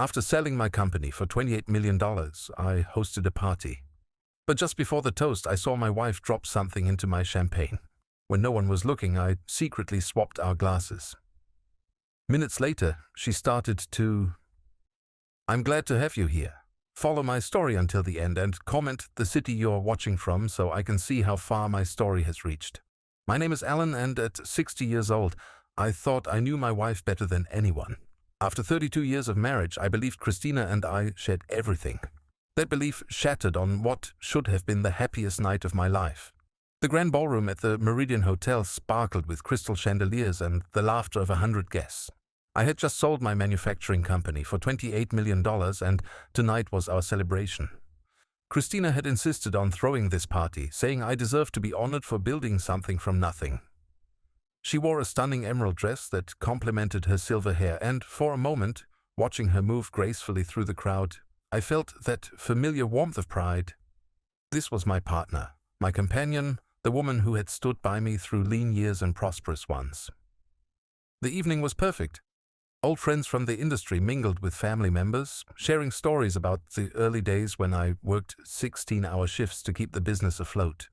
After selling my company for $28 million, I hosted a party. But just before the toast, I saw my wife drop something into my champagne. When no one was looking, I secretly swapped our glasses. Minutes later, she started to, "I'm glad to have you here. Follow my story until the end and comment the city you're watching from so I can see how far my story has reached. My name is Alan, and at 60 years old, I thought I knew my wife better than anyone. After 32 years of marriage, I believed Christina and I shared everything. That belief shattered on what should have been the happiest night of my life. The grand ballroom at the Meridian Hotel sparkled with crystal chandeliers and the laughter of 100 guests. I had just sold my manufacturing company for $28 million, and tonight was our celebration. Christina had insisted on throwing this party, saying I deserved to be honored for building something from nothing. She wore a stunning emerald dress that complemented her silver hair, and for a moment, watching her move gracefully through the crowd, I felt that familiar warmth of pride. This was my partner, my companion, the woman who had stood by me through lean years and prosperous ones. The evening was perfect. Old friends from the industry mingled with family members, sharing stories about the early days when I worked 16-hour shifts to keep the business afloat.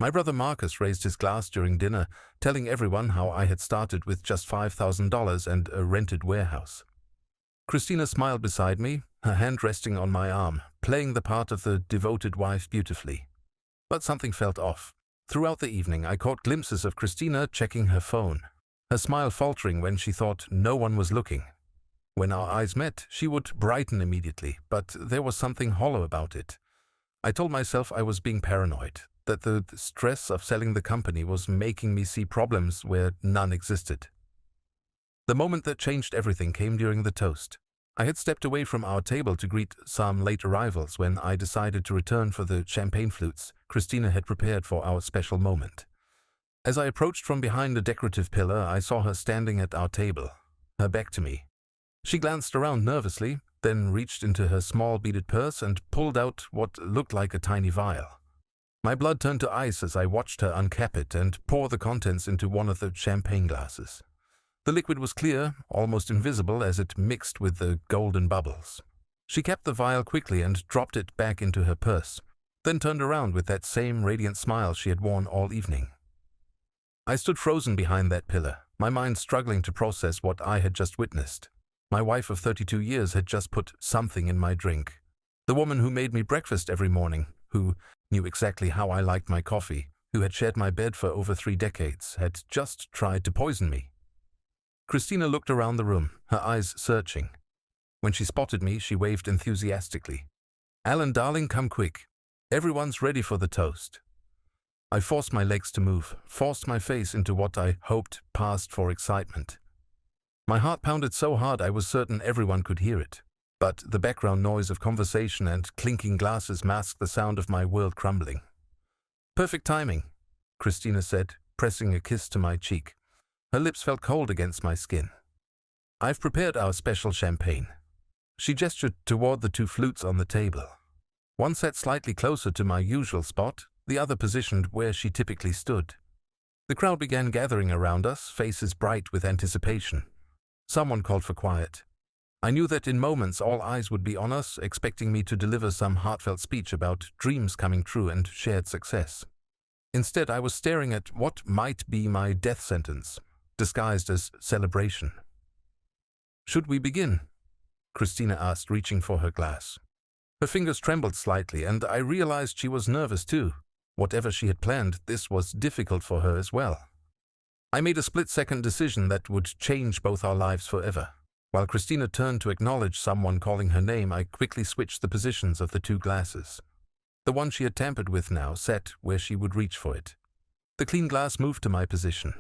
My brother Marcus raised his glass during dinner, telling everyone how I had started with just $5,000 and a rented warehouse. Christina smiled beside me, her hand resting on my arm, playing the part of the devoted wife beautifully. But something felt off. Throughout the evening, I caught glimpses of Christina checking her phone, her smile faltering when she thought no one was looking. When our eyes met, she would brighten immediately, but there was something hollow about it. I told myself I was being paranoid, that the stress of selling the company was making me see problems where none existed. The moment that changed everything came during the toast. I had stepped away from our table to greet some late arrivals when I decided to return for the champagne flutes Christina had prepared for our special moment. As I approached from behind a decorative pillar, I saw her standing at our table, her back to me. She glanced around nervously, then reached into her small beaded purse and pulled out what looked like a tiny vial. My blood turned to ice as I watched her uncap it and pour the contents into one of the champagne glasses. The liquid was clear, almost invisible as it mixed with the golden bubbles. She capped the vial quickly and dropped it back into her purse, then turned around with that same radiant smile she had worn all evening. I stood frozen behind that pillar, my mind struggling to process what I had just witnessed. My wife of 32 years had just put something in my drink. The woman who made me breakfast every morning, who knew exactly how I liked my coffee, who had shared my bed for over 3 decades, had just tried to poison me. Christina looked around the room, her eyes searching. When she spotted me, she waved enthusiastically. "Alan, darling, come quick. Everyone's ready for the toast." I forced my legs to move, forced my face into what I hoped passed for excitement. My heart pounded so hard I was certain everyone could hear it, but the background noise of conversation and clinking glasses masked the sound of my world crumbling. "Perfect timing," Christina said, pressing a kiss to my cheek. Her lips felt cold against my skin. "I've prepared our special champagne." She gestured toward the 2 flutes on the table. One sat slightly closer to my usual spot, the other positioned where she typically stood. The crowd began gathering around us, faces bright with anticipation. Someone called for quiet. I knew that in moments all eyes would be on us, expecting me to deliver some heartfelt speech about dreams coming true and shared success. Instead, I was staring at what might be my death sentence, disguised as celebration. "Should we begin?" Christina asked, reaching for her glass. Her fingers trembled slightly, and I realized she was nervous too. Whatever she had planned, this was difficult for her as well. I made a split-second decision that would change both our lives forever. While Christina turned to acknowledge someone calling her name, I quickly switched the positions of the 2 glasses. The one she had tampered with now sat where she would reach for it. The clean glass moved to my position.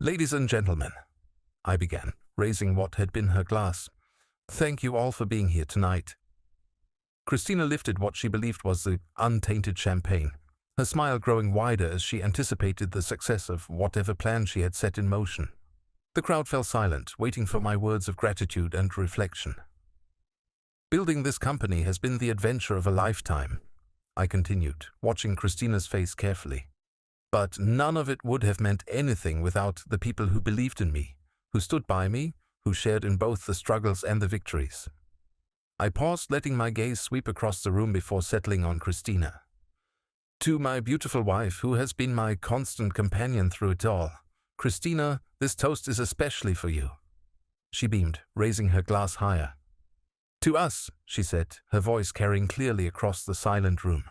"Ladies and gentlemen," I began, raising what had been her glass, "thank you all for being here tonight." Christina lifted what she believed was the untainted champagne, her smile growing wider as she anticipated the success of whatever plan she had set in motion. The crowd fell silent, waiting for my words of gratitude and reflection. "Building this company has been the adventure of a lifetime," I continued, watching Christina's face carefully. "But none of it would have meant anything without the people who believed in me, who stood by me, who shared in both the struggles and the victories. I paused, letting my gaze sweep across the room before settling on Christina. To my beautiful wife, who has been my constant companion through it all, Christina, this toast is especially for you. She beamed, raising her glass higher. To us, she said, her voice carrying clearly across the silent room.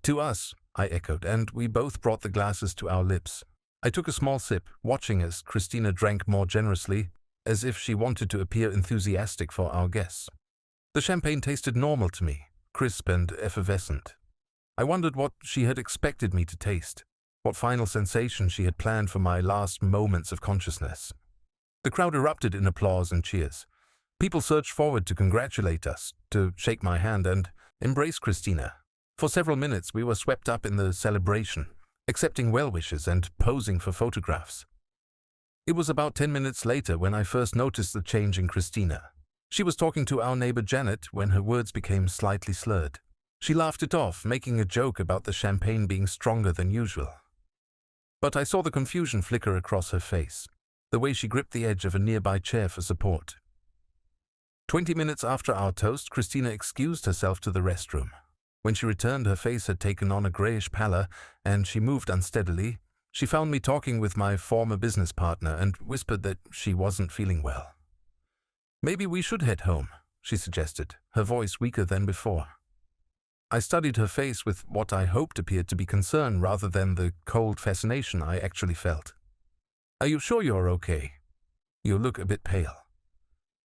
To us, I echoed, and we both brought the glasses to our lips. I took a small sip, watching as Christina drank more generously, as if she wanted to appear enthusiastic for our guests. The champagne tasted normal to me, crisp and effervescent. I wondered what she had expected me to taste, what final sensation she had planned for my last moments of consciousness. The crowd erupted in applause and cheers. People surged forward to congratulate us, to shake my hand and embrace Christina. For several minutes we were swept up in the celebration, accepting well wishes and posing for photographs. It was about 10 minutes later when I first noticed the change in Christina. She was talking to our neighbor Janet when her words became slightly slurred. She laughed it off, making a joke about the champagne being stronger than usual. But I saw the confusion flicker across her face, the way she gripped the edge of a nearby chair for support. 20 minutes after our toast, Christina excused herself to the restroom. When she returned, her face had taken on a grayish pallor, and she moved unsteadily. She found me talking with my former business partner and whispered that she wasn't feeling well. Maybe we should head home, she suggested, her voice weaker than before. I studied her face with what I hoped appeared to be concern rather than the cold fascination I actually felt. Are you sure you're okay? You look a bit pale.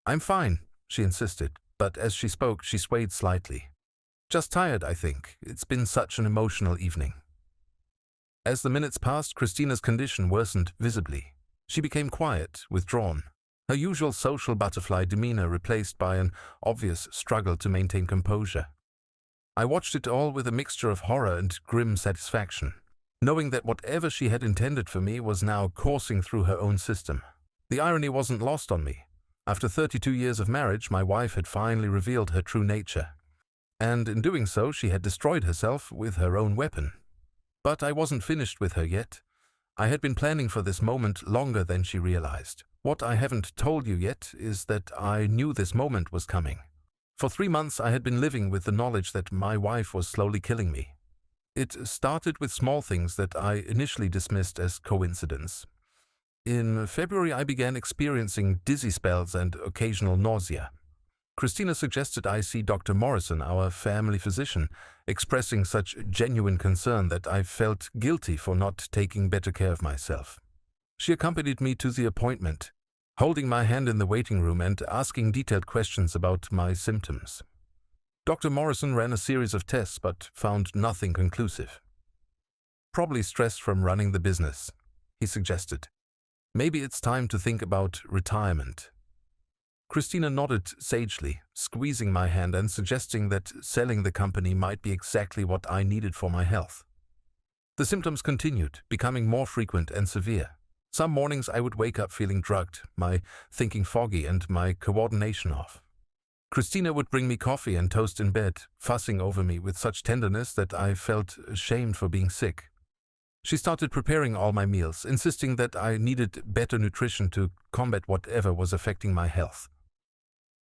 I'm fine, she insisted, but as she spoke, she swayed slightly. Just tired, I think. It's been such an emotional evening. As the minutes passed, Christina's condition worsened visibly. She became quiet, withdrawn, her usual social butterfly demeanor replaced by an obvious struggle to maintain composure. I watched it all with a mixture of horror and grim satisfaction, knowing that whatever she had intended for me was now coursing through her own system. The irony wasn't lost on me. After 32 years of marriage, my wife had finally revealed her true nature. And in doing so, she had destroyed herself with her own weapon. But I wasn't finished with her yet. I had been planning for this moment longer than she realized. What I haven't told you yet is that I knew this moment was coming. For 3 months I had been living with the knowledge that my wife was slowly killing me. It started with small things that I initially dismissed as coincidence. In February I began experiencing dizzy spells and occasional nausea. Christina suggested I see Dr. Morrison, our family physician, expressing such genuine concern that I felt guilty for not taking better care of myself. She accompanied me to the appointment, holding my hand in the waiting room and asking detailed questions about my symptoms. Dr. Morrison ran a series of tests but found nothing conclusive. Probably stress from running the business, he suggested. Maybe it's time to think about retirement. Christina nodded sagely, squeezing my hand and suggesting that selling the company might be exactly what I needed for my health. The symptoms continued, becoming more frequent and severe. Some mornings I would wake up feeling drugged, my thinking foggy and my coordination off. Christina would bring me coffee and toast in bed, fussing over me with such tenderness that I felt ashamed for being sick. She started preparing all my meals, insisting that I needed better nutrition to combat whatever was affecting my health.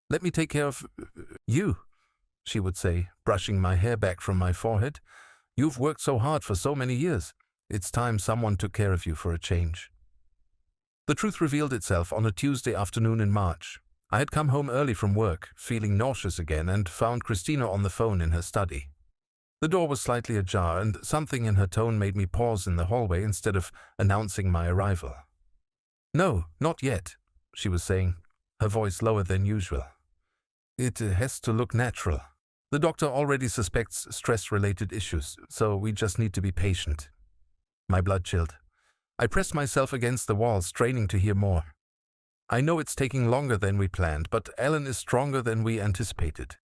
Let me take care of you, she would say, brushing my hair back from my forehead. You've worked so hard for so many years. It's time someone took care of you for a change. The truth revealed itself on a Tuesday afternoon in March. I had come home early from work, feeling nauseous again, and found Christina on the phone in her study. The door was slightly ajar, and something in her tone made me pause in the hallway instead of announcing my arrival. No, not yet, she was saying, her voice lower than usual. It has to look natural. The doctor already suspects stress-related issues, so we just need to be patient. My blood chilled. I pressed myself against the wall, straining to hear more. I know it's taking longer than we planned, but Ellen is stronger than we anticipated.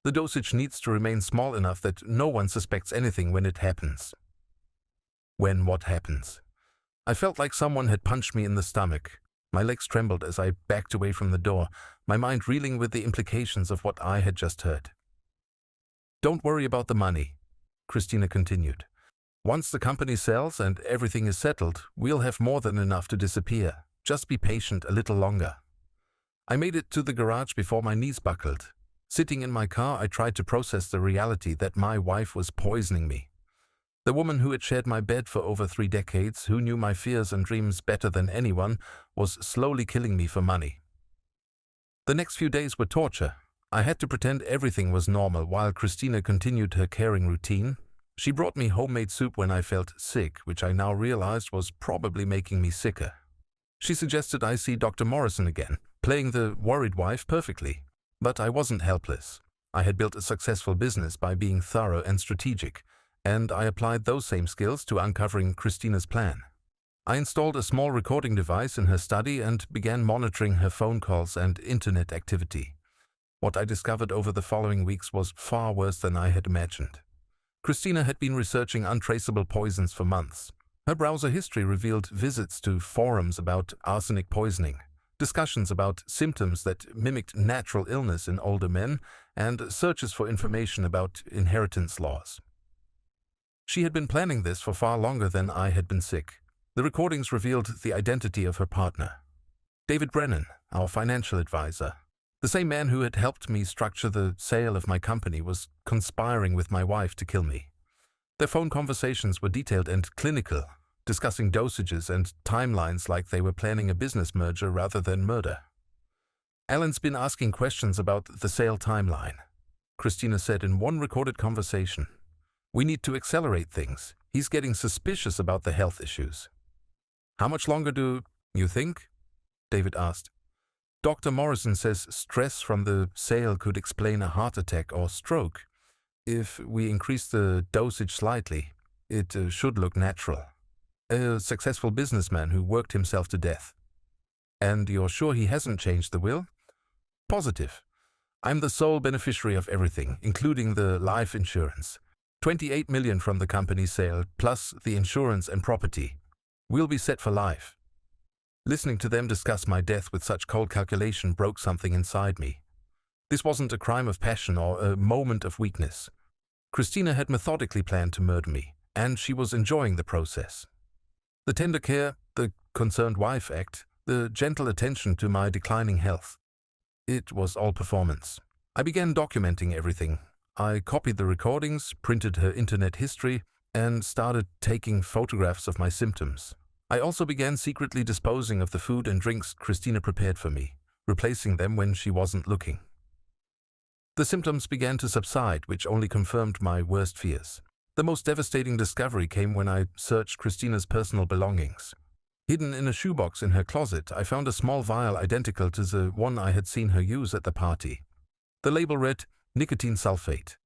The dosage needs to remain small enough that no one suspects anything when it happens. When what happens? I felt like someone had punched me in the stomach. My legs trembled as I backed away from the door, my mind reeling with the implications of what I had just heard. Don't worry about the money, Christina continued. Once the company sells and everything is settled, we'll have more than enough to disappear. Just be patient a little longer. I made it to the garage before my knees buckled. Sitting in my car, I tried to process the reality that my wife was poisoning me. The woman who had shared my bed for over 3 decades, who knew my fears and dreams better than anyone, was slowly killing me for money. The next few days were torture. I had to pretend everything was normal while Christina continued her caring routine. She brought me homemade soup when I felt sick, which I now realized was probably making me sicker. She suggested I see Dr. Morrison again, playing the worried wife perfectly. But I wasn't helpless. I had built a successful business by being thorough and strategic, and I applied those same skills to uncovering Christina's plan. I installed a small recording device in her study and began monitoring her phone calls and internet activity. What I discovered over the following weeks was far worse than I had imagined. Christina had been researching untraceable poisons for months. Her browser history revealed visits to forums about arsenic poisoning, discussions about symptoms that mimicked natural illness in older men, and searches for information about inheritance laws. She had been planning this for far longer than I had been sick. The recordings revealed the identity of her partner. David Brennan, our financial advisor, the same man who had helped me structure the sale of my company, was conspiring with my wife to kill me. Their phone conversations were detailed and clinical, discussing dosages and timelines like they were planning a business merger rather than murder. Alan's been asking questions about the sale timeline. Christina said in one recorded conversation, "We need to accelerate things. He's getting suspicious about the health issues." "How much longer do you think?" David asked. "Dr. Morrison says stress from the sale could explain a heart attack or stroke. If we increase the dosage slightly, it should look natural. A successful businessman who worked himself to death." "And you're sure he hasn't changed the will?" "Positive. I'm the sole beneficiary of everything, including the life insurance. 28 million from the company sale, plus the insurance and property. We'll be set for life." Listening to them discuss my death with such cold calculation broke something inside me. This wasn't a crime of passion or a moment of weakness. Christina had methodically planned to murder me, and she was enjoying the process. The tender care, the concerned wife act, the gentle attention to my declining health. It was all performance. I began documenting everything. I copied the recordings, printed her internet history, and started taking photographs of my symptoms. I also began secretly disposing of the food and drinks Christina prepared for me, replacing them when she wasn't looking. The symptoms began to subside, which only confirmed my worst fears. The most devastating discovery came when I searched Christina's personal belongings. Hidden in a shoebox in her closet, I found a small vial identical to the one I had seen her use at the party. The label read nicotine sulfate,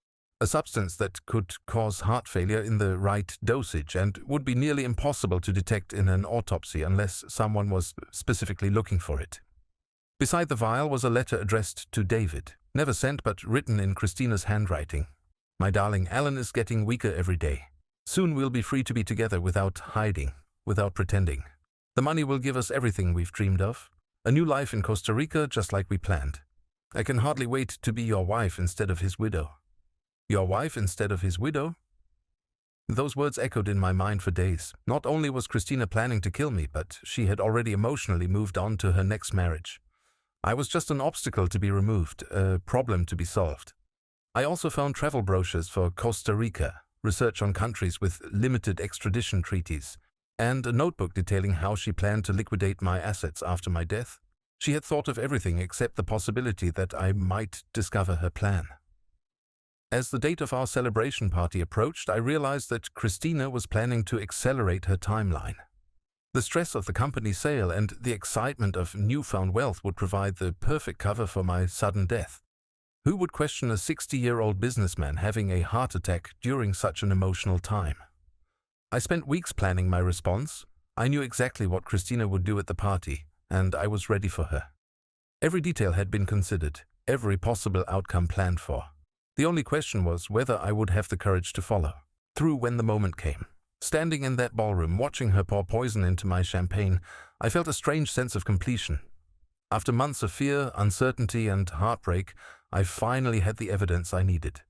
a substance that could cause heart failure in the right dosage and would be nearly impossible to detect in an autopsy unless someone was specifically looking for it. Beside the vial was a letter addressed to David, never sent but written in Christina's handwriting. "My darling, Alan is getting weaker every day. Soon we'll be free to be together without hiding, without pretending. The money will give us everything we've dreamed of. A new life in Costa Rica just like we planned. I can hardly wait to be your wife instead of his widow." Your wife instead of his widow? Those words echoed in my mind for days. Not only was Christina planning to kill me, but she had already emotionally moved on to her next marriage. I was just an obstacle to be removed, a problem to be solved. I also found travel brochures for Costa Rica, research on countries with limited extradition treaties, and a notebook detailing how she planned to liquidate my assets after my death. She had thought of everything except the possibility that I might discover her plan. As the date of our celebration party approached, I realized that Christina was planning to accelerate her timeline. The stress of the company sale and the excitement of newfound wealth would provide the perfect cover for my sudden death. Who would question a 60-year-old businessman having a heart attack during such an emotional time? I spent weeks planning my response. I knew exactly what Christina would do at the party, and I was ready for her. Every detail had been considered, every possible outcome planned for. The only question was whether I would have the courage to follow through when the moment came. Standing in that ballroom, watching her pour poison into my champagne, I felt a strange sense of completion. After months of fear, uncertainty, and heartbreak, I finally had the evidence I needed.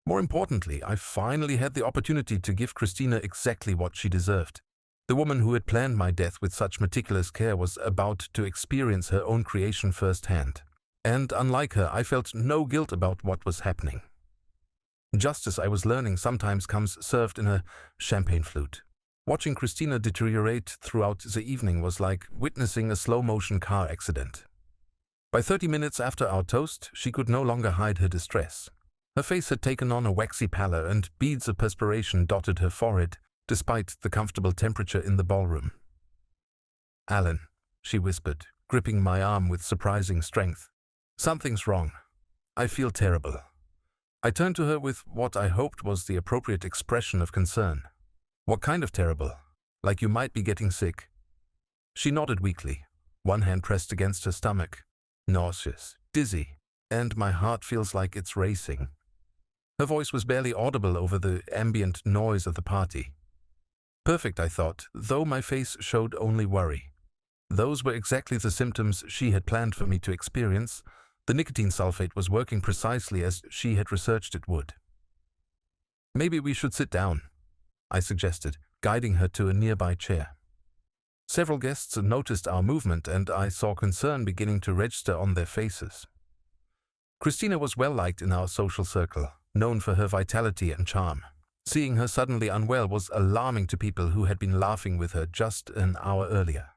More importantly, I finally had the opportunity to give Christina exactly what she deserved. The woman who had planned my death with such meticulous care was about to experience her own creation firsthand. And unlike her, I felt no guilt about what was happening. Justice, I was learning, sometimes comes served in a champagne flute. Watching Christina deteriorate throughout the evening was like witnessing a slow-motion car accident. By 30 minutes after our toast, she could no longer hide her distress. Her face had taken on a waxy pallor, and beads of perspiration dotted her forehead, despite the comfortable temperature in the ballroom. "Alan," she whispered, gripping my arm with surprising strength. "Something's wrong. I feel terrible." I turned to her with what I hoped was the appropriate expression of concern. "What kind of terrible? Like you might be getting sick?" She nodded weakly, one hand pressed against her stomach. "Nauseous, dizzy, and my heart feels like it's racing." Her voice was barely audible over the ambient noise of the party. Perfect, I thought, though my face showed only worry. Those were exactly the symptoms she had planned for me to experience. The nicotine sulfate was working precisely as she had researched it would. "Maybe we should sit down," I suggested, guiding her to a nearby chair. Several guests noticed our movement, and I saw concern beginning to register on their faces. Christina was well liked in our social circle, known for her vitality and charm. Seeing her suddenly unwell was alarming to people who had been laughing with her just an hour earlier.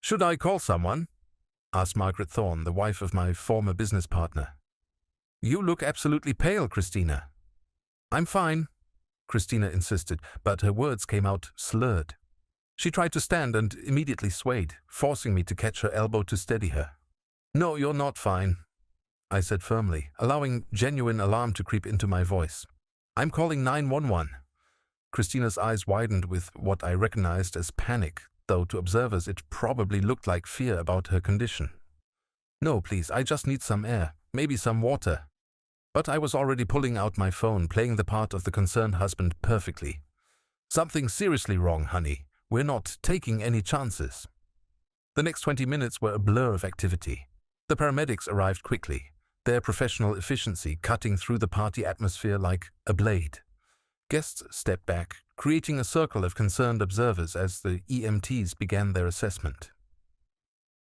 "Should I call someone?" asked Margaret Thorne, the wife of my former business partner. "You look absolutely pale, Christina." "I'm fine," Christina insisted, but her words came out slurred. She tried to stand and immediately swayed, forcing me to catch her elbow to steady her. "No, you're not fine," I said firmly, allowing genuine alarm to creep into my voice. "I'm calling 911. Christina's eyes widened with what I recognized as panic, though to observers it probably looked like fear about her condition. "No, please, I just need some air, maybe some water." But I was already pulling out my phone, playing the part of the concerned husband perfectly. "Something's seriously wrong, honey. We're not taking any chances." The next 20 minutes were a blur of activity. The paramedics arrived quickly, their professional efficiency cutting through the party atmosphere like a blade. Guests stepped back, creating a circle of concerned observers as the EMTs began their assessment.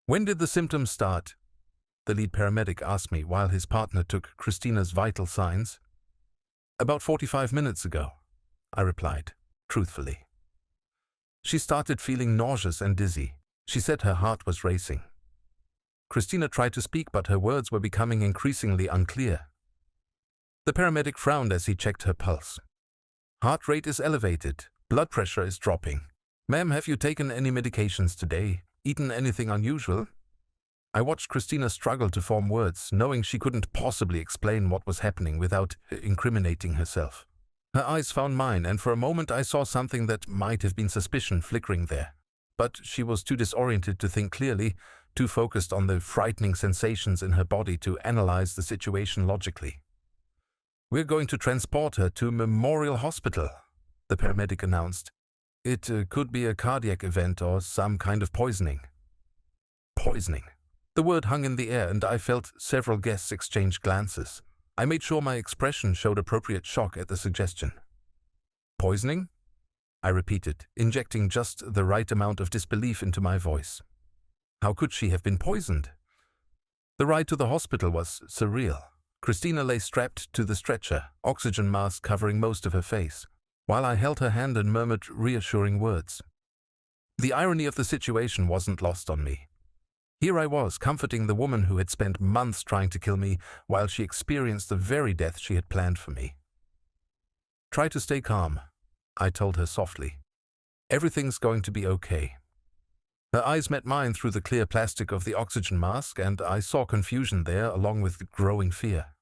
"When did the symptoms start?" the lead paramedic asked me while his partner took Christina's vital signs. "About 45 minutes ago," I replied, truthfully. She started feeling nauseous and dizzy. She said her heart was racing. Christina tried to speak, but her words were becoming increasingly unclear. The paramedic frowned as he checked her pulse. "Heart rate is elevated. Blood pressure is dropping. Ma'am, have you taken any medications today? Eaten anything unusual?" I watched Christina struggle to form words, knowing she couldn't possibly explain what was happening without incriminating herself. Her eyes found mine, and for a moment I saw something that might have been suspicion flickering there. But she was too disoriented to think clearly, too focused on the frightening sensations in her body to analyze the situation logically. "We're going to transport her to Memorial Hospital," the paramedic announced. "It could be a cardiac event or some kind of poisoning." Poisoning. The word hung in the air, and I felt several guests exchange glances. I made sure my expression showed appropriate shock at the suggestion. "Poisoning?" I repeated, injecting just the right amount of disbelief into my voice. How could she have been poisoned? The ride to the hospital was surreal. Christina lay strapped to the stretcher, oxygen mask covering most of her face, while I held her hand and murmured reassuring words. The irony of the situation wasn't lost on me. Here I was, comforting the woman who had spent months trying to kill me while she experienced the very death she had planned for me. "Try to stay calm," I told her softly. "Everything's going to be okay." Her eyes met mine through the clear plastic of the oxygen mask, and I saw confusion there along with growing fear.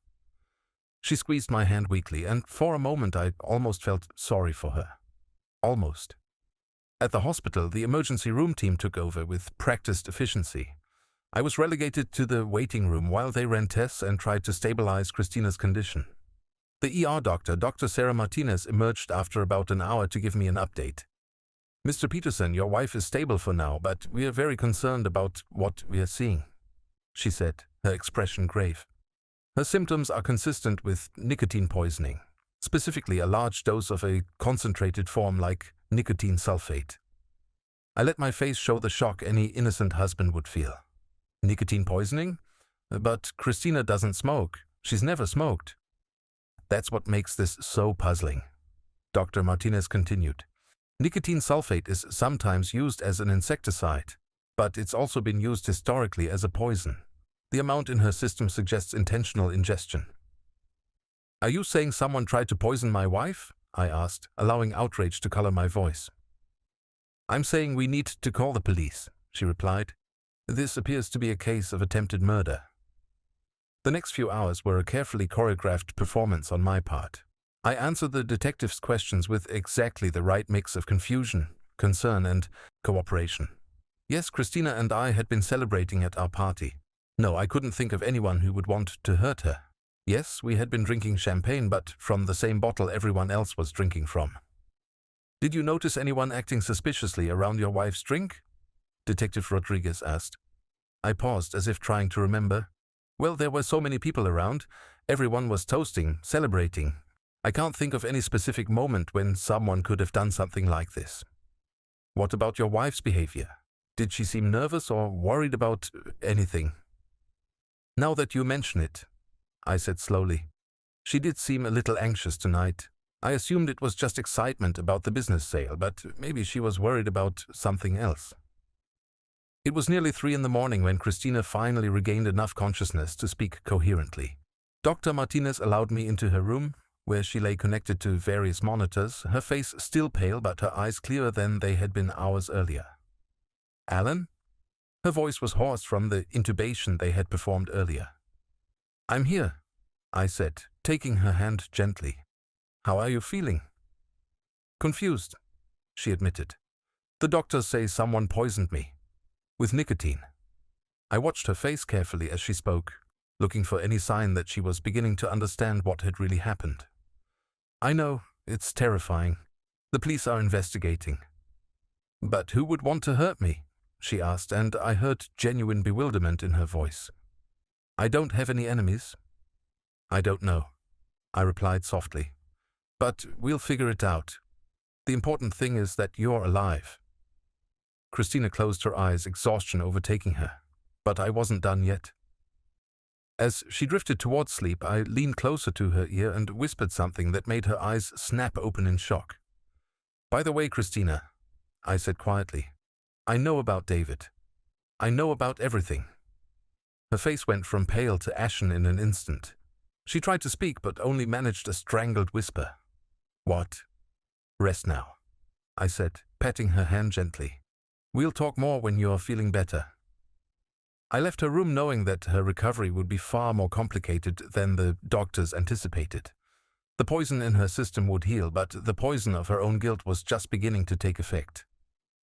She squeezed my hand weakly, and for a moment I almost felt sorry for her. Almost. At the hospital, the emergency room team took over with practiced efficiency. I was relegated to the waiting room while they ran tests and tried to stabilize Christina's condition. The ER doctor, Dr. Sarah Martinez, emerged after about an hour to give me an update. "Mr. Peterson, your wife is stable for now, but we are very concerned about what we are seeing," she said, her expression grave. "Her symptoms are consistent with nicotine poisoning, specifically a large dose of a concentrated form like nicotine sulfate. I let my face show the shock any innocent husband would feel. Nicotine poisoning? But Christina doesn't smoke. She's never smoked. That's what makes this so puzzling. Dr. Martinez continued. Nicotine sulfate is sometimes used as an insecticide, but it's also been used historically as a poison. The amount in her system suggests intentional ingestion. Are you saying someone tried to poison my wife? I asked, allowing outrage to color my voice. I'm saying we need to call the police, she replied. This appears to be a case of attempted murder. The next few hours were a carefully choreographed performance on my part. I answered the detective's questions with exactly the right mix of confusion, concern, and cooperation. Yes, Christina and I had been celebrating at our party. No, I couldn't think of anyone who would want to hurt her. Yes, we had been drinking champagne, but from the same bottle everyone else was drinking from. Did you notice anyone acting suspiciously around your wife's drink? Detective Rodriguez asked. I paused as if trying to remember. Well, there were so many people around. Everyone was toasting, celebrating. I can't think of any specific moment when someone could have done something like this. What about your wife's behavior? Did she seem nervous or worried about anything? Now that you mention it, I said slowly. She did seem a little anxious tonight. I assumed it was just excitement about the business sale, but maybe she was worried about something else. It was nearly 3 a.m. when Christina finally regained enough consciousness to speak coherently. Dr. Martinez allowed me into her room, where she lay connected to various monitors, her face still pale but her eyes clearer than they had been hours earlier. Alan? Her voice was hoarse from the intubation they had performed earlier. I'm here, I said, taking her hand gently. How are you feeling? Confused, she admitted. The doctors say someone poisoned me. With nicotine. I watched her face carefully as she spoke, looking for any sign that she was beginning to understand what had really happened. I know, it's terrifying. The police are investigating. But who would want to hurt me? She asked, and I heard genuine bewilderment in her voice. I don't have any enemies. I don't know, I replied softly. But we'll figure it out. The important thing is that you're alive. Christina closed her eyes, exhaustion overtaking her. But I wasn't done yet. As she drifted towards sleep, I leaned closer to her ear and whispered something that made her eyes snap open in shock. By the way, Christina, I said quietly, I know about David. I know about everything. Her face went from pale to ashen in an instant. She tried to speak, but only managed a strangled whisper. What? Rest now, I said, patting her hand gently. We'll talk more when you're feeling better. I left her room knowing that her recovery would be far more complicated than the doctors anticipated. The poison in her system would heal, but the poison of her own guilt was just beginning to take effect.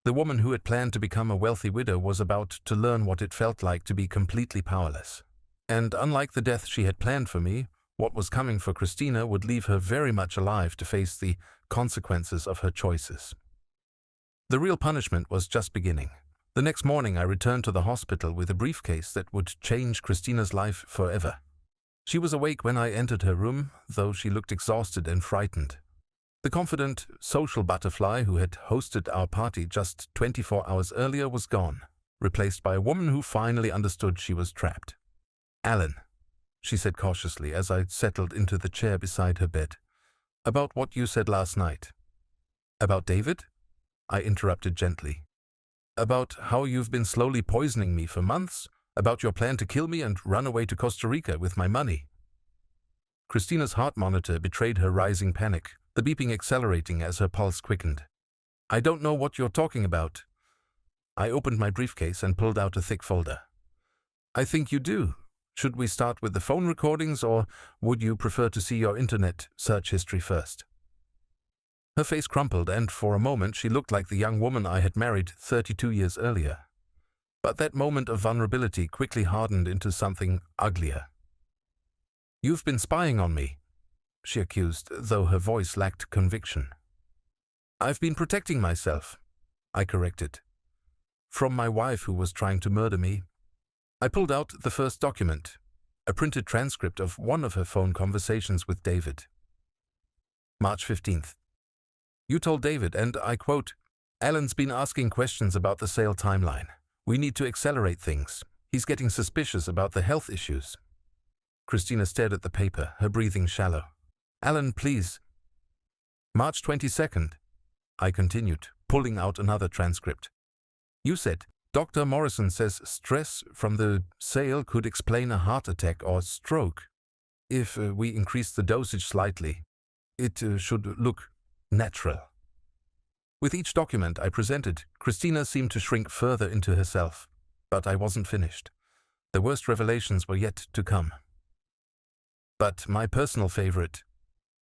The woman who had planned to become a wealthy widow was about to learn what it felt like to be completely powerless. And unlike the death she had planned for me, what was coming for Christina would leave her very much alive to face the consequences of her choices. The real punishment was just beginning. The next morning I returned to the hospital with a briefcase that would change Christina's life forever. She was awake when I entered her room, though she looked exhausted and frightened. The confident, social butterfly who had hosted our party just 24 hours earlier was gone, replaced by a woman who finally understood she was trapped. Alan, she said cautiously as I settled into the chair beside her bed. About what you said last night. About David? I interrupted gently. About how you've been slowly poisoning me for months? About your plan to kill me and run away to Costa Rica with my money? Christina's heart monitor betrayed her rising panic, the beeping accelerating as her pulse quickened. I don't know what you're talking about. I opened my briefcase and pulled out a thick folder. I think you do. Should we start with the phone recordings, or would you prefer to see your internet search history first? Her face crumpled, and for a moment she looked like the young woman I had married 32 years earlier. But that moment of vulnerability quickly hardened into something uglier. You've been spying on me, she accused, though her voice lacked conviction. I've been protecting myself, I corrected. From my wife who was trying to murder me. I pulled out the first document, a printed transcript of one of her phone conversations with David. March 15th. You told David, and I quote, Alan's been asking questions about the sale timeline. We need to accelerate things. He's getting suspicious about the health issues. Christina stared at the paper, her breathing shallow. Alan, please. March 22nd, I continued, pulling out another transcript. You said, Dr. Morrison says stress from the sale could explain a heart attack or stroke. If we increase the dosage slightly, it should look natural. With each document I presented, Christina seemed to shrink further into herself. But I wasn't finished. The worst revelations were yet to come. But my personal favorite,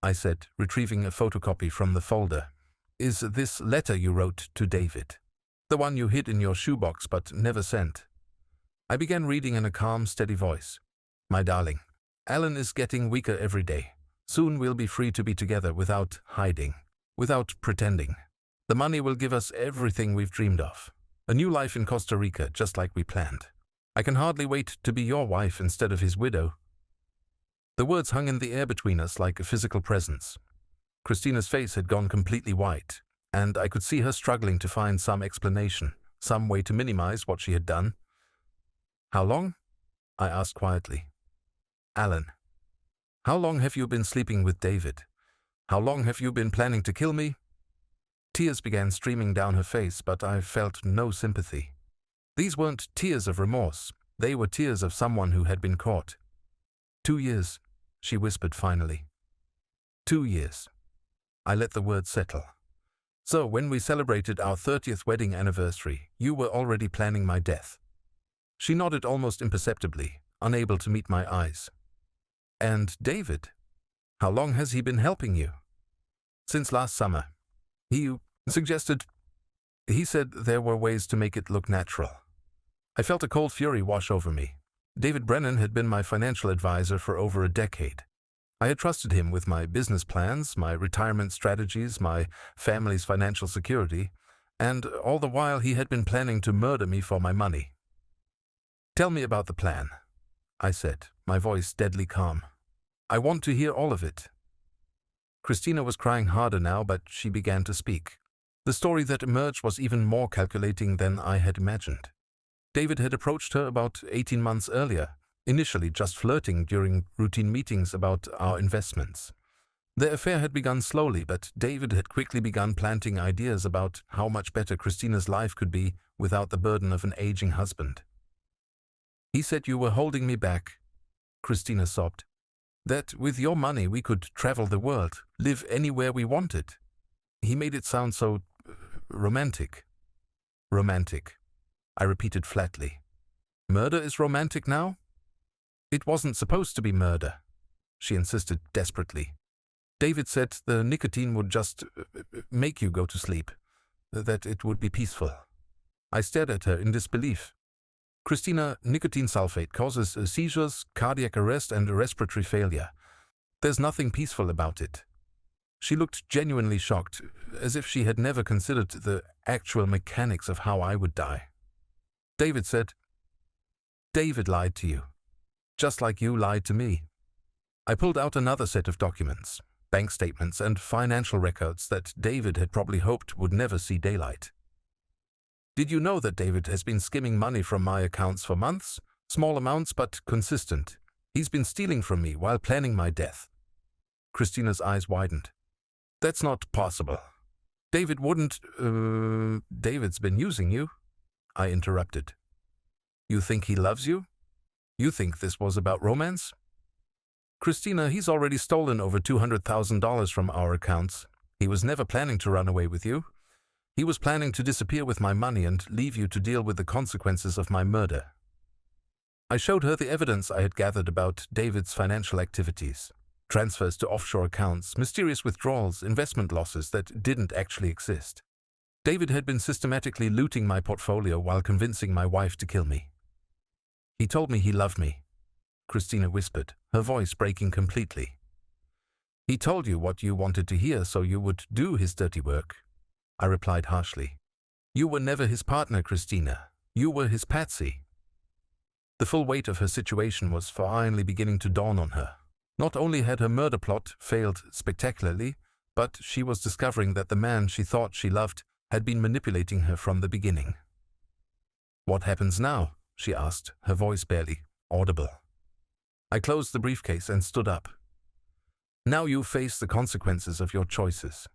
I said, retrieving a photocopy from the folder, is this letter you wrote to David. The one you hid in your shoebox but never sent. I began reading in a calm, steady voice. My darling, Alan is getting weaker every day. Soon we'll be free to be together without hiding, without pretending. The money will give us everything we've dreamed of. A new life in Costa Rica, just like we planned. I can hardly wait to be your wife instead of his widow. The words hung in the air between us like a physical presence. Christina's face had gone completely white, and I could see her struggling to find some explanation, some way to minimize what she had done. How long? I asked quietly. Alan, how long have you been sleeping with David? How long have you been planning to kill me? Tears began streaming down her face, but I felt no sympathy. These weren't tears of remorse. They were tears of someone who had been caught. 2 years, she whispered finally. 2 years. I let the words settle. So when we celebrated our 30th wedding anniversary, you were already planning my death. She nodded almost imperceptibly, unable to meet my eyes. And David? How long has he been helping you? Since last summer. He said there were ways to make it look natural. I felt a cold fury wash over me. David Brennan had been my financial advisor for over a decade. I had trusted him with my business plans, my retirement strategies, my family's financial security, and all the while he had been planning to murder me for my money. Tell me about the plan, I said, my voice deadly calm. I want to hear all of it. Christina was crying harder now, but she began to speak. The story that emerged was even more calculating than I had imagined. David had approached her about 18 months earlier, initially just flirting during routine meetings about our investments. Their affair had begun slowly, but David had quickly begun planting ideas about how much better Christina's life could be without the burden of an aging husband. He said you were holding me back, Christina sobbed. That with your money we could travel the world, live anywhere we wanted. He made it sound so romantic. Romantic, I repeated flatly. Murder is romantic now? It wasn't supposed to be murder, she insisted desperately. David said the nicotine would just make you go to sleep, that it would be peaceful. I stared at her in disbelief. Christina, nicotine sulfate causes seizures, cardiac arrest, and respiratory failure. There's nothing peaceful about it. She looked genuinely shocked, as if she had never considered the actual mechanics of how I would die. David said, David lied to you, just like you lied to me. I pulled out another set of documents, bank statements and financial records that David had probably hoped would never see daylight. Did you know that David has been skimming money from my accounts for months? Small amounts, but consistent. He's been stealing from me while planning my death. Christina's eyes widened. That's not possible. David wouldn't, David's been using you, I interrupted. You think he loves you? You think this was about romance? Christina, he's already stolen over $200,000 from our accounts. He was never planning to run away with you. He was planning to disappear with my money and leave you to deal with the consequences of my murder. I showed her the evidence I had gathered about David's financial activities. Transfers to offshore accounts, mysterious withdrawals, investment losses that didn't actually exist. David had been systematically looting my portfolio while convincing my wife to kill me. He told me he loved me, Christina whispered, her voice breaking completely. He told you what you wanted to hear so you would do his dirty work, I replied harshly. You were never his partner, Christina. You were his patsy. The full weight of her situation was finally beginning to dawn on her. Not only had her murder plot failed spectacularly, but she was discovering that the man she thought she loved had been manipulating her from the beginning. "What happens now?" she asked, her voice barely audible. I closed the briefcase and stood up. "Now you face the consequences of your choices."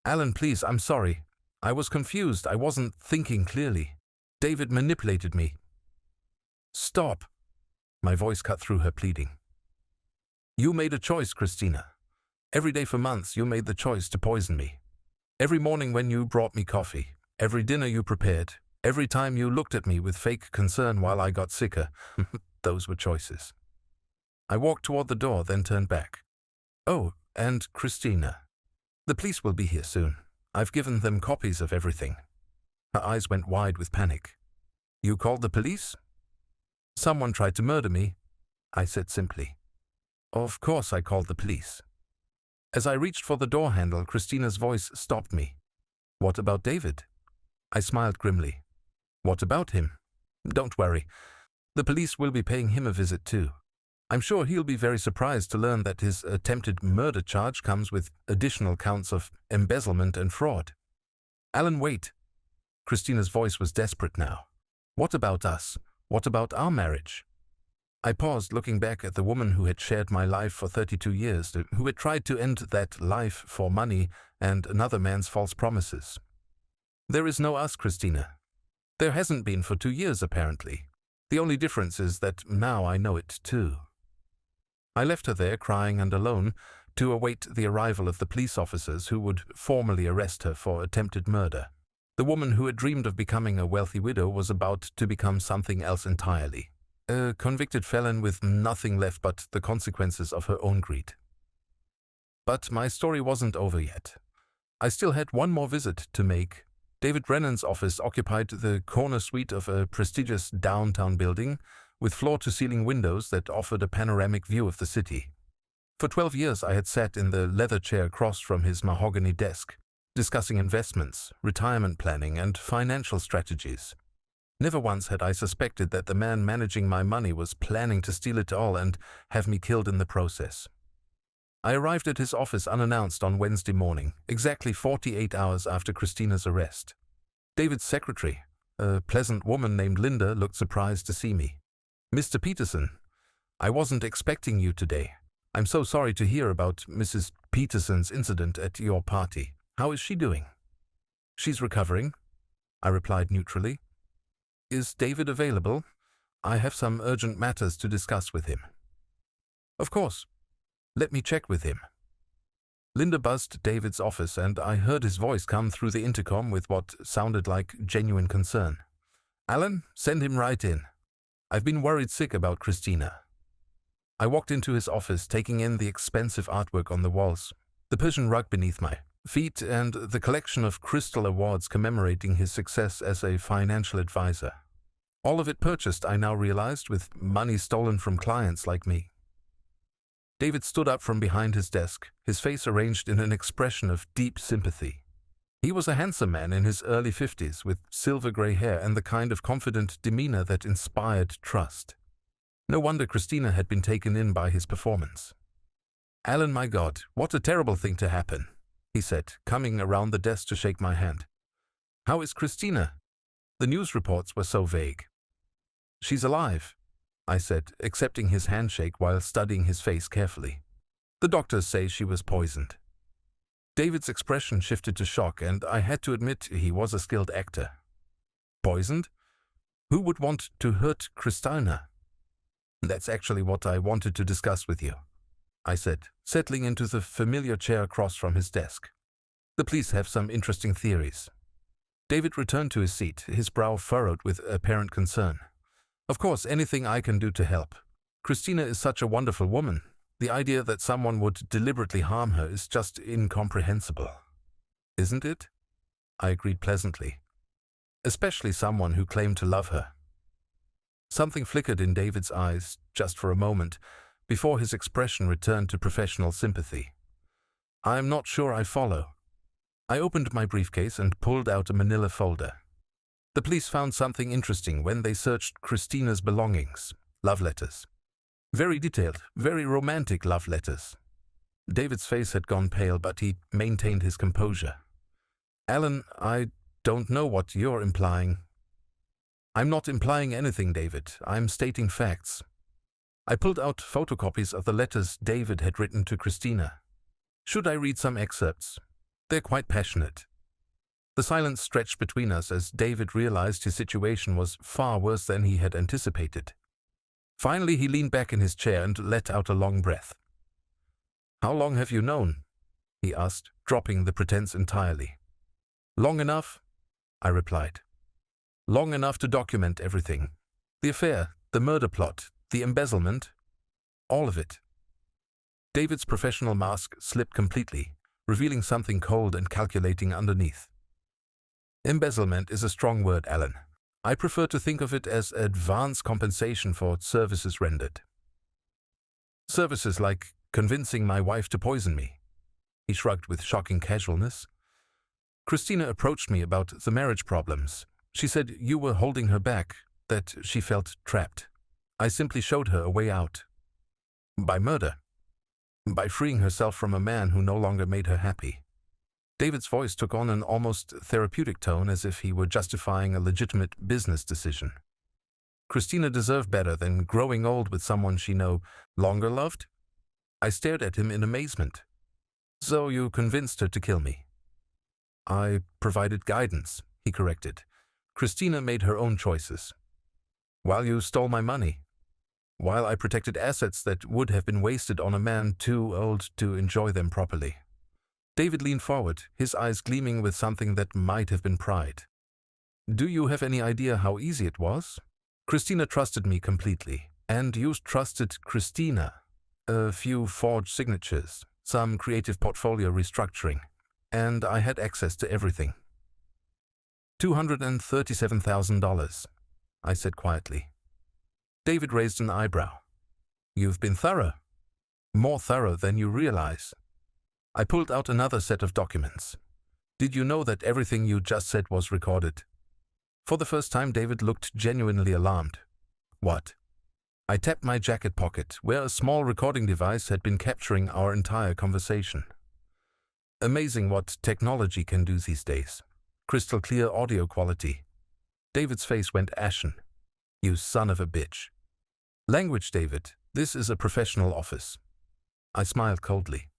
"Alan, please, I'm sorry. I was confused. I wasn't thinking clearly. David manipulated me." "Stop." My voice cut through her pleading. "You made a choice, Christina. Every day for months you made the choice to poison me. Every morning when you brought me coffee, every dinner you prepared, every time you looked at me with fake concern while I got sicker, those were choices." I walked toward the door, then turned back. "Oh, and Christina. The police will be here soon. I've given them copies of everything." Her eyes went wide with panic. "You called the police?" "Someone tried to murder me," I said simply. "Of course I called the police." As I reached for the door handle, Christina's voice stopped me. "What about David?" I smiled grimly. "What about him? Don't worry. The police will be paying him a visit too. I'm sure he'll be very surprised to learn that his attempted murder charge comes with additional counts of embezzlement and fraud." "Alan, wait." Christina's voice was desperate now. "What about us? What about our marriage?" I paused, looking back at the woman who had shared my life for 32 years, who had tried to end that life for money and another man's false promises. "There is no us, Christina. There hasn't been for 2 years, apparently. The only difference is that now I know it too." I left her there, crying and alone, to await the arrival of the police officers who would formally arrest her for attempted murder. The woman who had dreamed of becoming a wealthy widow was about to become something else entirely. A convicted felon with nothing left but the consequences of her own greed. But my story wasn't over yet. I still had one more visit to make. David Brennan's office occupied the corner suite of a prestigious downtown building with floor-to-ceiling windows that offered a panoramic view of the city. For 12 years I had sat in the leather chair across from his mahogany desk, discussing investments, retirement planning, and financial strategies. Never once had I suspected that the man managing my money was planning to steal it all and have me killed in the process. I arrived at his office unannounced on Wednesday morning, exactly 48 hours after Christina's arrest. David's secretary, a pleasant woman named Linda, looked surprised to see me. "Mr. Peterson, I wasn't expecting you today. I'm so sorry to hear about Mrs. Peterson's incident at your party. How is she doing?" "She's recovering," I replied neutrally. "Is David available? I have some urgent matters to discuss with him." "Of course. Let me check with him." Linda buzzed to David's office, and I heard his voice come through the intercom with what sounded like genuine concern. "Alan, send him right in. I've been worried sick about Christina." I walked into his office, taking in the expensive artwork on the walls, the Persian rug beneath my feet, and the collection of crystal awards commemorating his success as a financial advisor. All of it purchased, I now realized, with money stolen from clients like me. David stood up from behind his desk, his face arranged in an expression of deep sympathy. He was a handsome man in his early 50s, with silver-gray hair and the kind of confident demeanor that inspired trust. No wonder Christina had been taken in by his performance. "Alan, my God, what a terrible thing to happen," he said, coming around the desk to shake my hand. "How is Christina?" The news reports were so vague. "She's alive," I said, accepting his handshake while studying his face carefully. "The doctors say she was poisoned." David's expression shifted to shock, and I had to admit he was a skilled actor. "Poisoned? Who would want to hurt Christina?" "That's actually what I wanted to discuss with you," I said, settling into the familiar chair across from his desk. "The police have some interesting theories." David returned to his seat, his brow furrowed with apparent concern. "Of course, anything I can do to help. Christina is such a wonderful woman. The idea that someone would deliberately harm her is just incomprehensible." "Isn't it?" I agreed pleasantly. "Especially someone who claimed to love her." Something flickered in David's eyes, just for a moment, before his expression returned to professional sympathy. "I'm not sure I follow." I opened my briefcase and pulled out a manila folder. The police found something interesting when they searched Christina's belongings. Love letters. Very detailed, very romantic love letters. David's face had gone pale, but he maintained his composure. Alan, I don't know what you're implying. I'm not implying anything, David. I'm stating facts. I pulled out photocopies of the letters David had written to Christina. Should I read some excerpts? They're quite passionate. The silence stretched between us as David realized his situation was far worse than he had anticipated. Finally, he leaned back in his chair and let out a long breath. "How long have you known?" he asked, dropping the pretense entirely. "Long enough," I replied. "Long enough to document everything. The affair, the murder plot, the embezzlement, all of it." David's professional mask slipped completely, revealing something cold and calculating underneath. "Embezzlement is a strong word, Alan. I prefer to think of it as advance compensation for services rendered. Services like convincing my wife to poison me." He shrugged with shocking casualness. "Christina approached me about the marriage problems. She said you were holding her back, that she felt trapped. I simply showed her a way out. By murder. By freeing herself from a man who no longer made her happy." David's voice took on an almost therapeutic tone, as if he were justifying a legitimate business decision. "Christina deserved better than growing old with someone she no longer loved?" I stared at him in amazement. "So you convinced her to kill me?" "I provided guidance," he corrected. "Christina made her own choices. While you stole my money. While I protected assets that would have been wasted on a man too old to enjoy them properly." David leaned forward, his eyes gleaming with something that might have been pride. "Do you have any idea how easy it was? Christina trusted me completely, and you trusted Christina. A few forged signatures, some creative portfolio restructuring, and I had access to everything." $237,000, I said quietly. David raised an eyebrow. "You've been thorough. More thorough than you realize." I pulled out another set of documents. "Did you know that everything you just said was recorded?" For the first time, David looked genuinely alarmed. "What?" I tapped my jacket pocket, where a small recording device had been capturing our entire conversation. Amazing what technology can do these days. Crystal clear audio quality. David's face went ashen. "You son of a bitch." "Language, David. This is a professional office." I smiled coldly.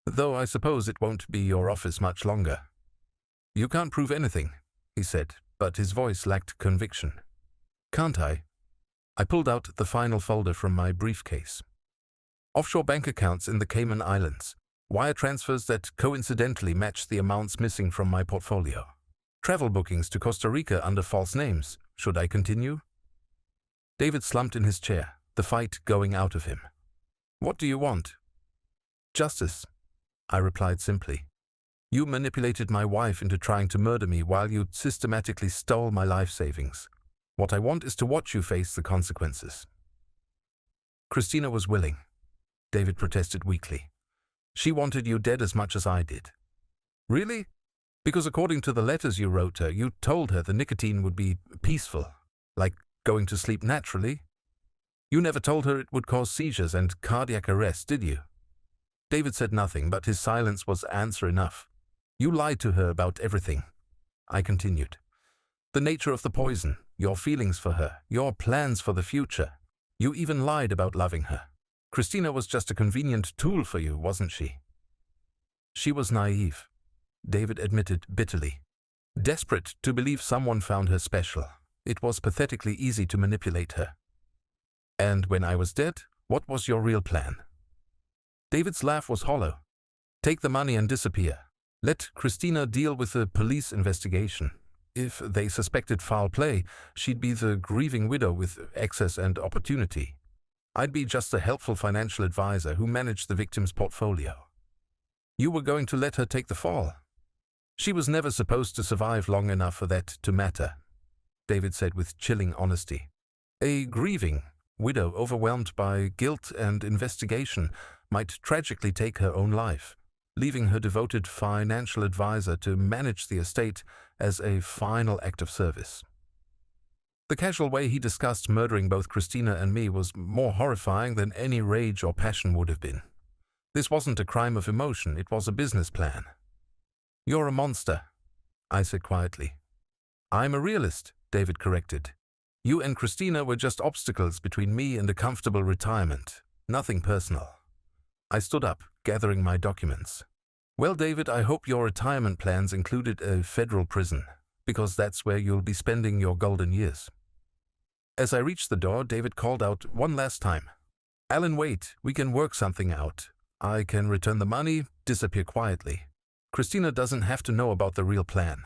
"Though I suppose it won't be your office much longer." "You can't prove anything," he said, but his voice lacked conviction. "Can't I?" I pulled out the final folder from my briefcase. Offshore bank accounts in the Cayman Islands. Wire transfers that coincidentally matched the amounts missing from my portfolio. Travel bookings to Costa Rica under false names. Should I continue? David slumped in his chair, the fight going out of him. "What do you want?" "Justice," I replied simply. "You manipulated my wife into trying to murder me while you systematically stole my life savings. What I want is to watch you face the consequences." "Christina was willing," David protested weakly. "She wanted you dead as much as I did." "Really? Because according to the letters you wrote her, you told her the nicotine would be peaceful, like going to sleep naturally. You never told her it would cause seizures and cardiac arrest, did you?" David said nothing, but his silence was answer enough. "You lied to her about everything," I continued. "The nature of the poison, your feelings for her, your plans for the future. You even lied about loving her. Christina was just a convenient tool for you, wasn't she?" "She was naive," David admitted bitterly. "Desperate to believe someone found her special. It was pathetically easy to manipulate her." "And when I was dead, what was your real plan?" David's laugh was hollow. "Take the money and disappear. Let Christina deal with the police investigation. If they suspected foul play, she'd be the grieving widow with access and opportunity. I'd be just a helpful financial advisor who managed the victim's portfolio. You were going to let her take the fall. She was never supposed to survive long enough for that to matter," David said with chilling honesty. "A grieving widow overwhelmed by guilt and investigation might tragically take her own life, leaving her devoted financial advisor to manage the estate as a final act of service." The casual way he discussed murdering both Christina and me was more horrifying than any rage or passion would have been. This wasn't a crime of emotion, it was a business plan. "You're a monster," I said quietly. I'm a realist, David corrected. You and Christina were just obstacles between me and a comfortable retirement. Nothing personal. I stood up, gathering my documents. Well, David, I hope your retirement plans included a federal prison, because that's where you'll be spending your golden years. As I reached the door, David called out one last time. Alan, wait, we can work something out. I can return the money, disappear quietly. Christina doesn't have to know about the real plan.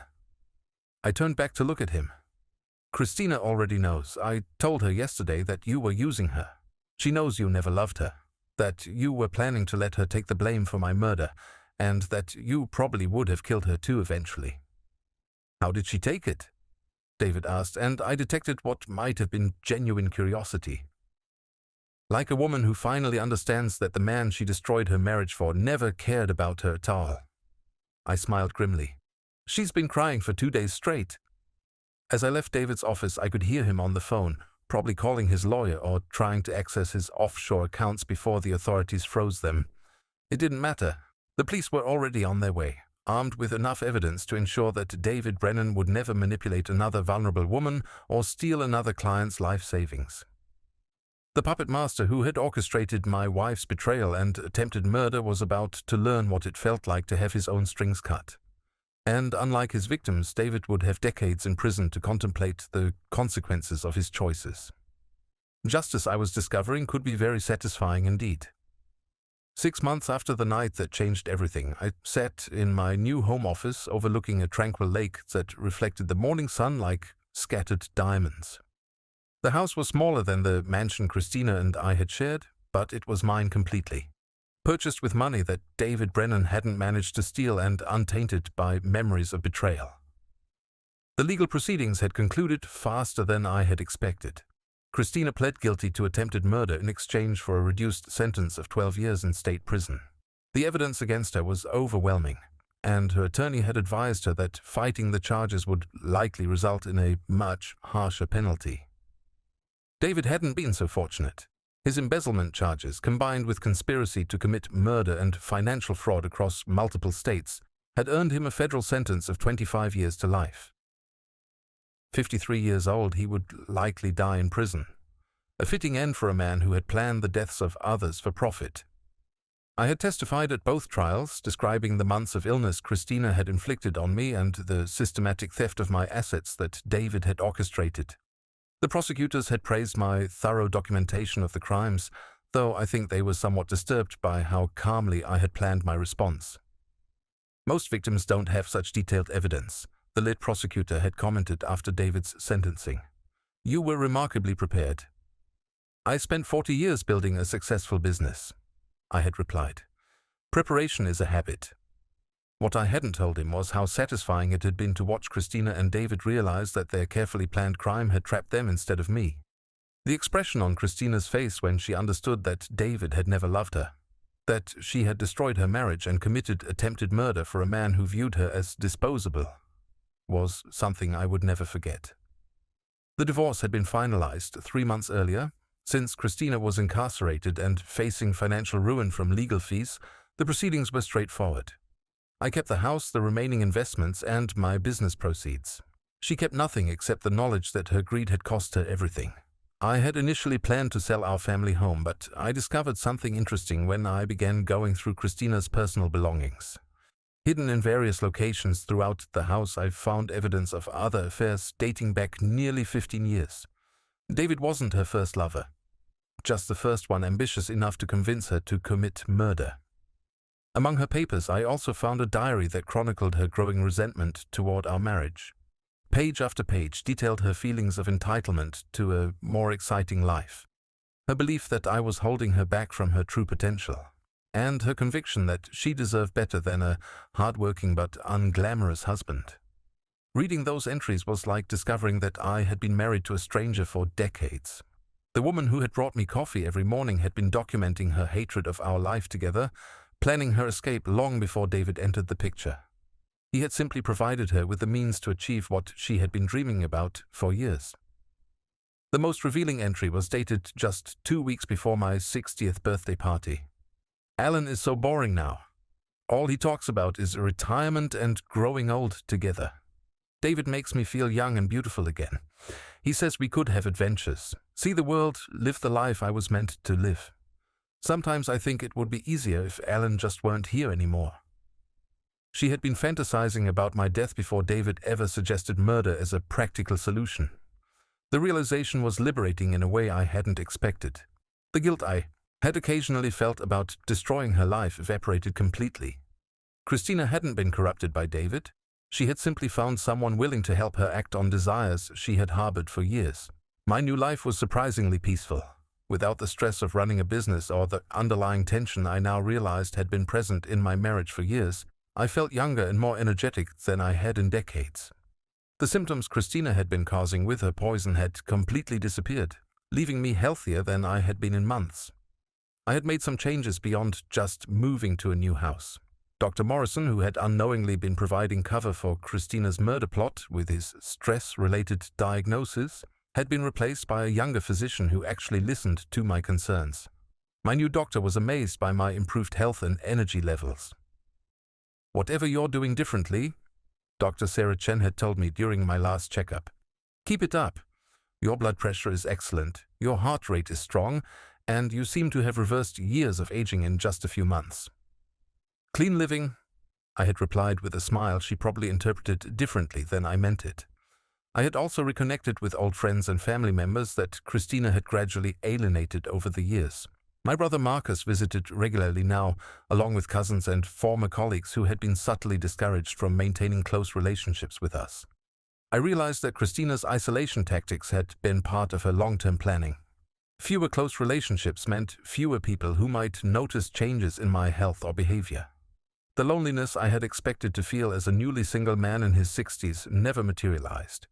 I turned back to look at him. Christina already knows. I told her yesterday that you were using her. She knows you never loved her, that you were planning to let her take the blame for my murder, and that you probably would have killed her too eventually. How did she take it? David asked, and I detected what might have been genuine curiosity. Like a woman who finally understands that the man she destroyed her marriage for never cared about her at all. I smiled grimly. She's been crying for 2 days straight. As I left David's office, I could hear him on the phone, probably calling his lawyer or trying to access his offshore accounts before the authorities froze them. It didn't matter. The police were already on their way, armed with enough evidence to ensure that David Brennan would never manipulate another vulnerable woman or steal another client's life savings. The puppet master who had orchestrated my wife's betrayal and attempted murder was about to learn what it felt like to have his own strings cut. And unlike his victims, David would have decades in prison to contemplate the consequences of his choices. Justice, I was discovering, could be very satisfying indeed. 6 months after the night that changed everything, I sat in my new home office overlooking a tranquil lake that reflected the morning sun like scattered diamonds. The house was smaller than the mansion Christina and I had shared, but it was mine completely. Purchased with money that David Brennan hadn't managed to steal and untainted by memories of betrayal. The legal proceedings had concluded faster than I had expected. Christina pled guilty to attempted murder in exchange for a reduced sentence of 12 years in state prison. The evidence against her was overwhelming, and her attorney had advised her that fighting the charges would likely result in a much harsher penalty. David hadn't been so fortunate. His embezzlement charges, combined with conspiracy to commit murder and financial fraud across multiple states, had earned him a federal sentence of 25 years to life. 53 years old, he would likely die in prison. A fitting end for a man who had planned the deaths of others for profit. I had testified at both trials, describing the months of illness Christina had inflicted on me and the systematic theft of my assets that David had orchestrated. The prosecutors had praised my thorough documentation of the crimes, though I think they were somewhat disturbed by how calmly I had planned my response. Most victims don't have such detailed evidence, the lead prosecutor had commented after David's sentencing. You were remarkably prepared. I spent 40 years building a successful business, I had replied. Preparation is a habit. What I hadn't told him was how satisfying it had been to watch Christina and David realize that their carefully planned crime had trapped them instead of me. The expression on Christina's face when she understood that David had never loved her, that she had destroyed her marriage and committed attempted murder for a man who viewed her as disposable, was something I would never forget. The divorce had been finalized 3 months earlier. Since Christina was incarcerated and facing financial ruin from legal fees, the proceedings were straightforward. I kept the house, the remaining investments, and my business proceeds. She kept nothing except the knowledge that her greed had cost her everything. I had initially planned to sell our family home, but I discovered something interesting when I began going through Christina's personal belongings. Hidden in various locations throughout the house, I found evidence of other affairs dating back nearly 15 years. David wasn't her first lover, just the first one ambitious enough to convince her to commit murder. Among her papers, I also found a diary that chronicled her growing resentment toward our marriage. Page after page detailed her feelings of entitlement to a more exciting life, her belief that I was holding her back from her true potential, and her conviction that she deserved better than a hard-working but unglamorous husband. Reading those entries was like discovering that I had been married to a stranger for decades. The woman who had brought me coffee every morning had been documenting her hatred of our life together, planning her escape long before David entered the picture. He had simply provided her with the means to achieve what she had been dreaming about for years. The most revealing entry was dated just 2 weeks before my 60th birthday party. Alan is so boring now. All he talks about is retirement and growing old together. David makes me feel young and beautiful again. He says we could have adventures, see the world, live the life I was meant to live. Sometimes I think it would be easier if Alan just weren't here anymore." She had been fantasizing about my death before David ever suggested murder as a practical solution. The realization was liberating in a way I hadn't expected. The guilt I had occasionally felt about destroying her life evaporated completely. Christina hadn't been corrupted by David. She had simply found someone willing to help her act on desires she had harbored for years. My new life was surprisingly peaceful, without the stress of running a business or the underlying tension I now realized had been present in my marriage for years. I felt younger and more energetic than I had in decades. The symptoms Christina had been causing with her poison had completely disappeared, leaving me healthier than I had been in months. I had made some changes beyond just moving to a new house. Dr. Morrison, who had unknowingly been providing cover for Christina's murder plot with his stress-related diagnosis, had been replaced by a younger physician who actually listened to my concerns. My new doctor was amazed by my improved health and energy levels. "Whatever you're doing differently," Dr. Sarah Chen had told me during my last checkup, "keep it up. Your blood pressure is excellent, your heart rate is strong, and you seem to have reversed years of aging in just a few months." "Clean living," I had replied with a smile she probably interpreted differently than I meant it. I had also reconnected with old friends and family members that Christina had gradually alienated over the years. My brother Marcus visited regularly now, along with cousins and former colleagues who had been subtly discouraged from maintaining close relationships with us. I realized that Christina's isolation tactics had been part of her long-term planning. Fewer close relationships meant fewer people who might notice changes in my health or behavior. The loneliness I had expected to feel as a newly single man in his 60s never materialized.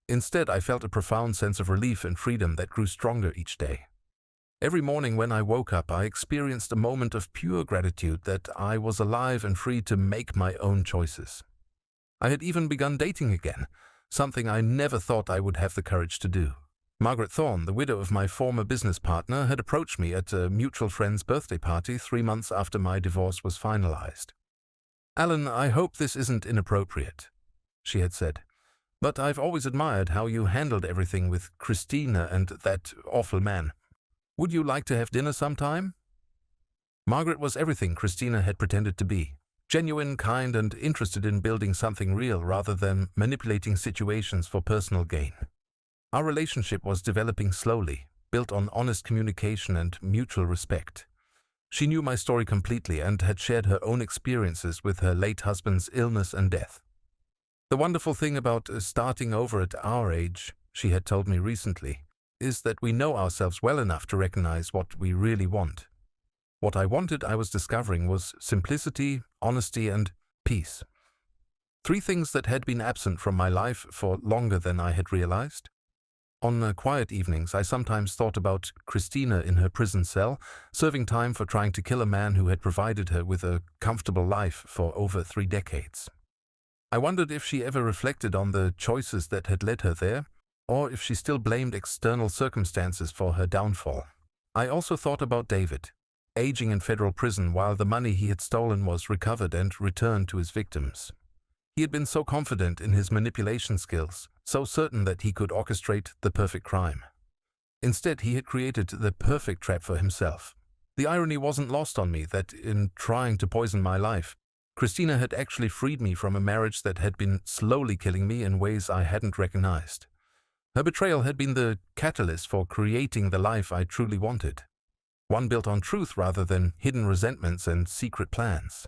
Instead, I felt a profound sense of relief and freedom that grew stronger each day. Every morning when I woke up, I experienced a moment of pure gratitude that I was alive and free to make my own choices. I had even begun dating again, something I never thought I would have the courage to do. Margaret Thorne, the widow of my former business partner, had approached me at a mutual friend's birthday party 3 months after my divorce was finalized. "Alan, I hope this isn't inappropriate," she had said, "but I've always admired how you handled everything with Christina and that awful man. Would you like to have dinner sometime?" Margaret was everything Christina had pretended to be. Genuine, kind, and interested in building something real rather than manipulating situations for personal gain. Our relationship was developing slowly, built on honest communication and mutual respect. She knew my story completely and had shared her own experiences with her late husband's illness and death. "The wonderful thing about starting over at our age," she had told me recently, "is that we know ourselves well enough to recognize what we really want. What I wanted, I was discovering, was simplicity, honesty, and peace. 3 things that had been absent from my life for longer than I had realized. On quiet evenings, I sometimes thought about Christina in her prison cell, serving time for trying to kill a man who had provided her with a comfortable life for over 3 decades. I wondered if she ever reflected on the choices that had led her there, or if she still blamed external circumstances for her downfall. I also thought about David, aging in federal prison while the money he had stolen was recovered and returned to his victims. He had been so confident in his manipulation skills, so certain that he could orchestrate the perfect crime. Instead, he had created the perfect trap for himself. The irony wasn't lost on me that in trying to poison my life, Christina had actually freed me from a marriage that had been slowly killing me in ways I hadn't recognized. Her betrayal had been the catalyst for creating the life I truly wanted, one built on truth rather than hidden resentments and secret plans.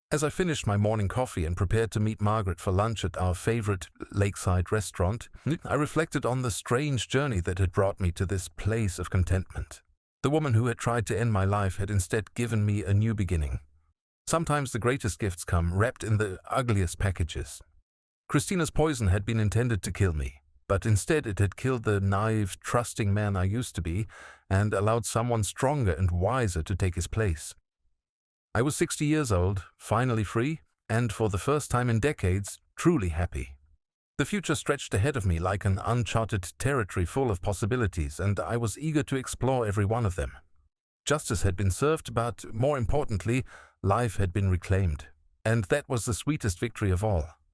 As I finished my morning coffee and prepared to meet Margaret for lunch at our favorite lakeside restaurant, I reflected on the strange journey that had brought me to this place of contentment. The woman who had tried to end my life had instead given me a new beginning. Sometimes the greatest gifts come wrapped in the ugliest packages. Christina's poison had been intended to kill me, but instead it had killed the naive, trusting man I used to be and allowed someone stronger and wiser to take his place. I was 60 years old, finally free, and for the first time in decades, truly happy. The future stretched ahead of me like an uncharted territory full of possibilities, and I was eager to explore every one of them. Justice had been served, but more importantly, life had been reclaimed. And that was the sweetest victory of all.